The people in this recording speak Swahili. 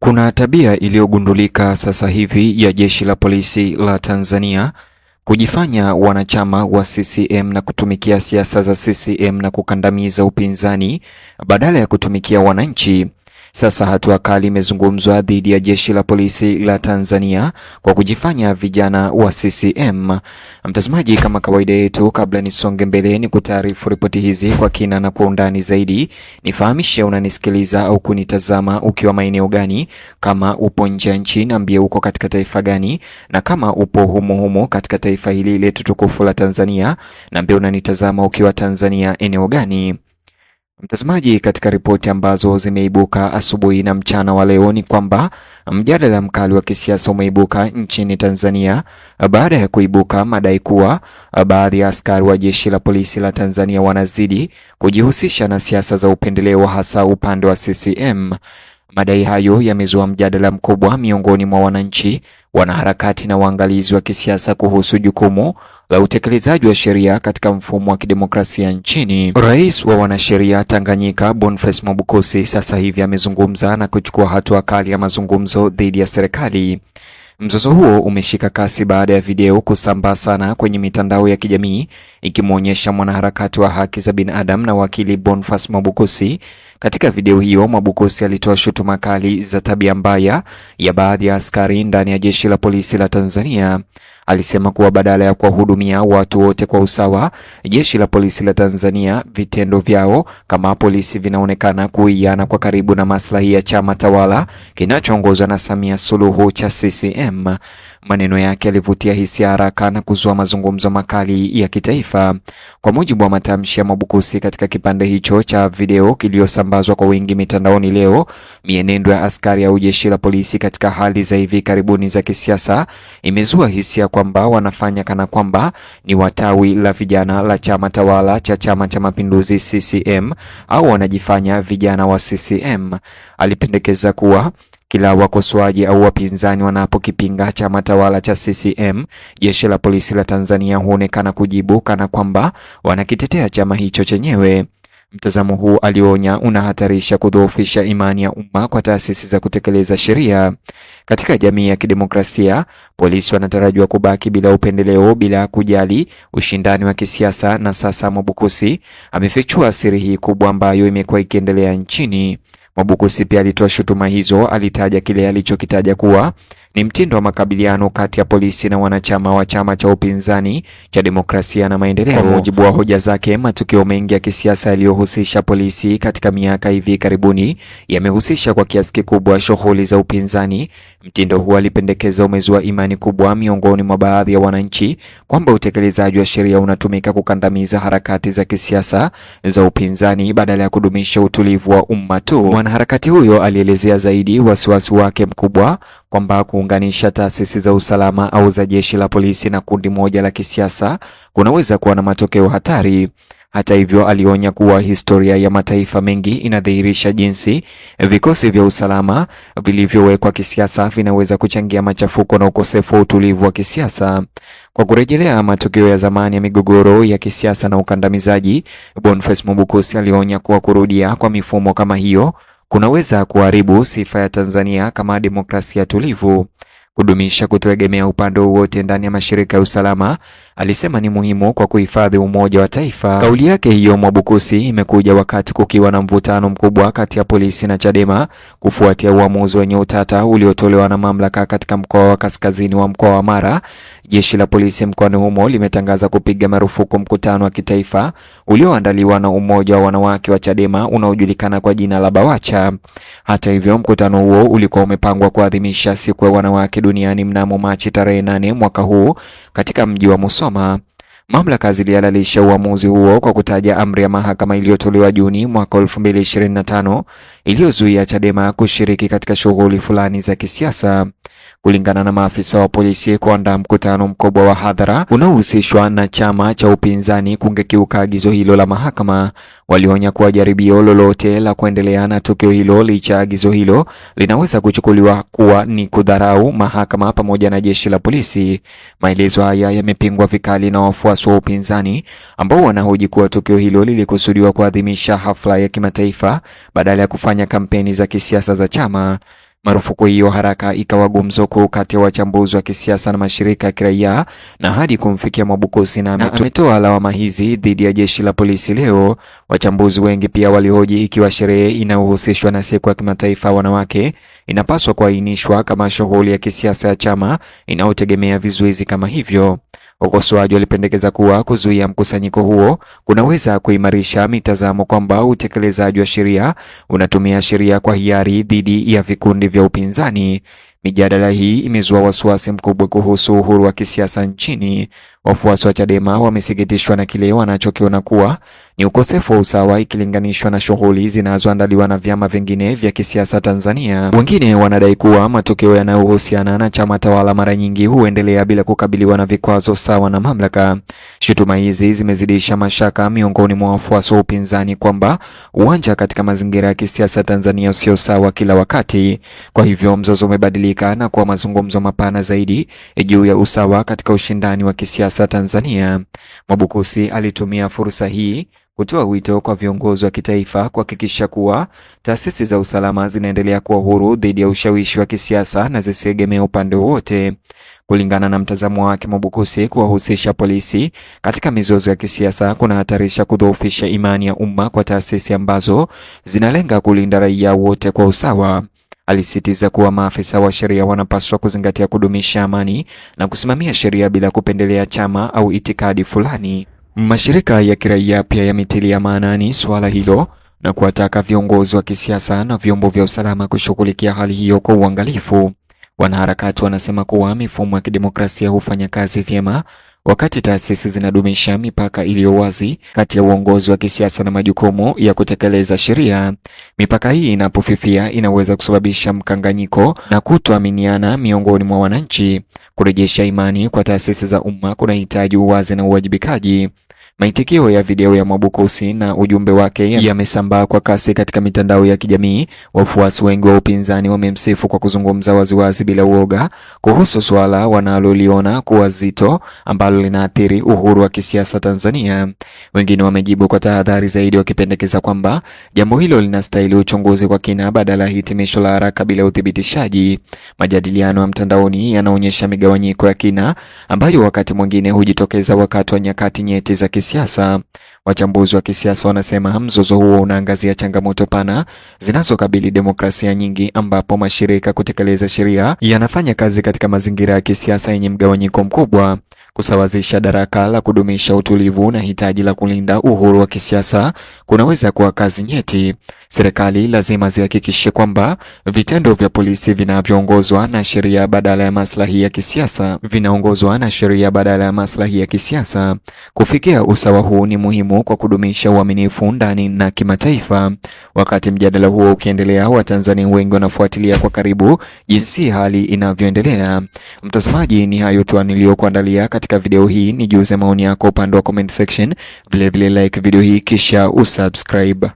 Kuna tabia iliyogundulika sasa hivi ya Jeshi la Polisi la Tanzania kujifanya wanachama wa CCM na kutumikia siasa za CCM na kukandamiza upinzani badala ya kutumikia wananchi. Sasa hatua kali imezungumzwa dhidi ya Jeshi la Polisi la Tanzania kwa kujifanya vijana wa CCM. Mtazamaji, kama kawaida yetu, kabla nisonge mbele ni kutaarifu ripoti hizi kwa kina na kwa undani zaidi, nifahamishe unanisikiliza au kunitazama ukiwa maeneo gani, kama upo nje ya nchi niambie uko katika taifa gani, na kama upo humo katika taifa hili letu tukufu la Tanzania niambie unanitazama ukiwa Tanzania eneo gani. Mtazamaji, katika ripoti ambazo zimeibuka asubuhi na mchana wa leo ni kwamba mjadala mkali wa kisiasa umeibuka nchini Tanzania baada ya kuibuka madai kuwa baadhi ya askari wa Jeshi la Polisi la Tanzania wanazidi kujihusisha na siasa za upendeleo, hasa upande wa CCM. Madai hayo yamezua mjadala mkubwa miongoni mwa wananchi, wanaharakati na waangalizi wa kisiasa kuhusu jukumu la utekelezaji wa sheria katika mfumo wa kidemokrasia nchini. Rais wa wanasheria Tanganyika Boniface Mwabukusi sasa hivi amezungumza na kuchukua hatua kali ya mazungumzo dhidi ya serikali. Mzozo huo umeshika kasi baada ya video kusambaa sana kwenye mitandao ya kijamii ikimwonyesha mwanaharakati wa haki za binadamu na wakili Boniface Mwabukusi. Katika video hiyo, Mwabukusi alitoa shutuma kali za tabia mbaya ya baadhi ya askari ndani ya Jeshi la Polisi la Tanzania. Alisema kuwa badala ya kuwahudumia watu wote kwa usawa, Jeshi la Polisi la Tanzania, vitendo vyao kama polisi vinaonekana kuiana kwa karibu na maslahi ya chama tawala kinachoongozwa na Samia Suluhu cha CCM. Maneno yake yalivutia hisia haraka na kuzua mazungumzo makali ya kitaifa. Kwa mujibu wa matamshi ya Mwabukusi katika kipande hicho cha video kiliyosambazwa kwa wingi mitandaoni leo, mienendo ya askari au Jeshi la Polisi katika hali za hivi karibuni za kisiasa imezua hisia kwamba wanafanya kana kwamba ni watawi la vijana la chama tawala cha Chama cha Mapinduzi CCM au wanajifanya vijana wa CCM. Alipendekeza kuwa kila wakosoaji au wapinzani wanapokipinga chama tawala cha CCM, Jeshi la Polisi la Tanzania huonekana kujibu kana kwamba wanakitetea chama hicho chenyewe. Mtazamo huu, alionya, unahatarisha kudhoofisha imani ya umma kwa taasisi za kutekeleza sheria. Katika jamii ya kidemokrasia, polisi wanatarajiwa kubaki bila upendeleo, bila kujali ushindani wa kisiasa, na sasa Mwabukusi amefichua siri hii kubwa ambayo imekuwa ikiendelea nchini. Mwabukusi pia alitoa shutuma hizo, alitaja kile alichokitaja kuwa ni mtindo wa makabiliano kati ya polisi na wanachama wa chama cha upinzani cha Demokrasia na Maendeleo. Kwa mujibu wa hoja zake, matukio mengi ya kisiasa yaliyohusisha polisi katika miaka hivi karibuni yamehusisha kwa kiasi kikubwa shughuli za upinzani. Mtindo huu, alipendekeza, umezua imani kubwa miongoni mwa baadhi ya wananchi kwamba utekelezaji wa sheria unatumika kukandamiza harakati za kisiasa za upinzani badala ya kudumisha utulivu wa umma tu. Mwanaharakati huyo alielezea zaidi wasiwasi wake mkubwa kwamba kuunganisha taasisi za usalama au za Jeshi la Polisi na kundi moja la kisiasa kunaweza kuwa na matokeo hatari. Hata hivyo, alionya kuwa historia ya mataifa mengi inadhihirisha jinsi vikosi vya usalama vilivyowekwa kisiasa vinaweza kuchangia machafuko na ukosefu wa utulivu wa kisiasa. Kwa kurejelea matukio ya zamani ya migogoro ya kisiasa na ukandamizaji, Boniface Mwabukusi alionya kuwa kurudia kwa mifumo kama hiyo kunaweza kuharibu sifa ya Tanzania kama demokrasia tulivu. Kudumisha kutoegemea upande wowote ndani ya mashirika ya usalama, alisema, ni muhimu kwa kuhifadhi umoja wa taifa. Kauli yake hiyo Mwabukusi imekuja wakati kukiwa na mvutano mkubwa kati ya polisi na Chadema kufuatia uamuzi wenye utata uliotolewa na mamlaka katika mkoa wa kaskazini wa mkoa wa Mara. Jeshi la Polisi mkoani humo limetangaza kupiga marufuku mkutano wa kitaifa ulioandaliwa na umoja wa wanawake wa Chadema unaojulikana kwa jina la Bawacha. Hata hivyo, mkutano huo ulikuwa umepangwa kuadhimisha siku ya wanawake duniani mnamo Machi tarehe 8 mwaka huu katika mji wa Musoma. Mamlaka zilihalalisha uamuzi huo kwa kutaja amri ya mahakama iliyotolewa Juni mwaka 2025 iliyozuia Chadema kushiriki katika shughuli fulani za kisiasa. Kulingana na maafisa wa polisi, kuandaa mkutano mkubwa wa hadhara unaohusishwa na chama cha upinzani kungekiuka agizo hilo la mahakama. Walionya kuwa jaribio lolote la kuendelea na tukio hilo licha agizo hilo linaweza kuchukuliwa kuwa ni kudharau mahakama pamoja na Jeshi la Polisi. Maelezo haya yamepingwa vikali na wafuasi wa upinzani ambao wanahoji kuwa tukio hilo lilikusudiwa kuadhimisha hafla ya kimataifa badala ya kufanya kampeni za kisiasa za chama. Marufuku hiyo haraka ikawa gumzo kuu kati ya wachambuzi wa kisiasa na mashirika ya kiraia na hadi kumfikia Mwabukusi na ametoa lawama hizi dhidi ya jeshi la polisi leo. Wachambuzi wengi pia walihoji ikiwa sherehe inayohusishwa na siku ya kimataifa wanawake inapaswa kuainishwa kama shughuli ya kisiasa ya chama inayotegemea vizuizi kama hivyo. Wakosoaji walipendekeza kuwa kuzuia mkusanyiko huo kunaweza kuimarisha mitazamo kwamba utekelezaji wa sheria unatumia sheria kwa hiari dhidi ya vikundi vya upinzani. Mijadala hii imezua wasiwasi mkubwa kuhusu uhuru wa kisiasa nchini. Wafuasi wa Chadema wamesikitishwa na kile wanachokiona kuwa ni ukosefu wa usawa ikilinganishwa na shughuli zinazoandaliwa na vyama vingine vya kisiasa Tanzania. Wengine wanadai kuwa matokeo yanayohusiana na chama tawala mara nyingi huendelea bila kukabiliwa na vikwazo sawa na mamlaka. Shutuma hizi zimezidisha mashaka miongoni mwa wafuasi wa upinzani kwamba uwanja katika mazingira ya kisiasa Tanzania sio sawa kila wakati. Kwa hivyo mzozo umebadilika na kuwa mazungumzo mapana zaidi juu ya usawa katika ushindani wa kisiasa Tanzania. Mwabukusi alitumia fursa hii kutoa wito kwa viongozi wa kitaifa kuhakikisha kuwa taasisi za usalama zinaendelea kuwa huru dhidi ya ushawishi wa kisiasa na zisiegemee upande wowote. Kulingana na mtazamo wake, Mwabukusi, kuwahusisha polisi katika mizozo ya kisiasa kunahatarisha kudhoofisha imani ya umma kwa taasisi ambazo zinalenga kulinda raia wote kwa usawa. Alisisitiza kuwa maafisa wa sheria wanapaswa kuzingatia kudumisha amani na kusimamia sheria bila kupendelea chama au itikadi fulani. Mashirika ya kiraia pia yametilia maanani suala hilo na kuwataka viongozi wa kisiasa na vyombo vya usalama kushughulikia hali hiyo kwa uangalifu. Wanaharakati wanasema kuwa mifumo ya kidemokrasia hufanya kazi vyema wakati taasisi zinadumisha mipaka iliyo wazi kati ya uongozi wa kisiasa na majukumu ya kutekeleza sheria. Mipaka hii inapofifia inaweza kusababisha mkanganyiko na kutoaminiana miongoni mwa wananchi. Kurejesha imani kwa taasisi za umma kunahitaji uwazi na uwajibikaji. Maitikio ya video ya Mwabukusi na ujumbe wake yamesambaa kwa kasi katika mitandao ya kijamii. Wafuasi wengi wa upinzani wamemsifu kwa kuzungumza waziwazi bila uoga kuhusu swala wanaloliona kuwa zito ambalo linaathiri uhuru wa kisiasa Tanzania. Wengine wamejibu kwa tahadhari zaidi, wakipendekeza kwamba jambo hilo linastahili uchunguzi kwa kina badala ya hitimisho la haraka bila uthibitishaji. Majadiliano ya mtandaoni yanaonyesha migawanyiko ya kina ambayo wakati mwingine hujitokeza wakati wa nyakati nyeti za kisiasa. Wachambuzi wa kisiasa wanasema mzozo huo unaangazia changamoto pana zinazokabili demokrasia nyingi, ambapo mashirika kutekeleza sheria yanafanya kazi katika mazingira ya kisiasa yenye mgawanyiko mkubwa. Kusawazisha daraka la kudumisha utulivu na hitaji la kulinda uhuru wa kisiasa kunaweza kuwa kazi nyeti. Serikali lazima zihakikishe kwamba vitendo vya polisi vinavyoongozwa na sheria badala ya maslahi ya kisiasa. Kufikia usawa huu ni muhimu kwa kudumisha uaminifu ndani na kimataifa. Wakati mjadala huo ukiendelea, Watanzania wengi wanafuatilia kwa karibu jinsi hali inavyoendelea. Mtazamaji, ni hayo tu niliyokuandalia katika video hii. Nijuze maoni yako upande wa comment section, vile like video hii kisha usubscribe.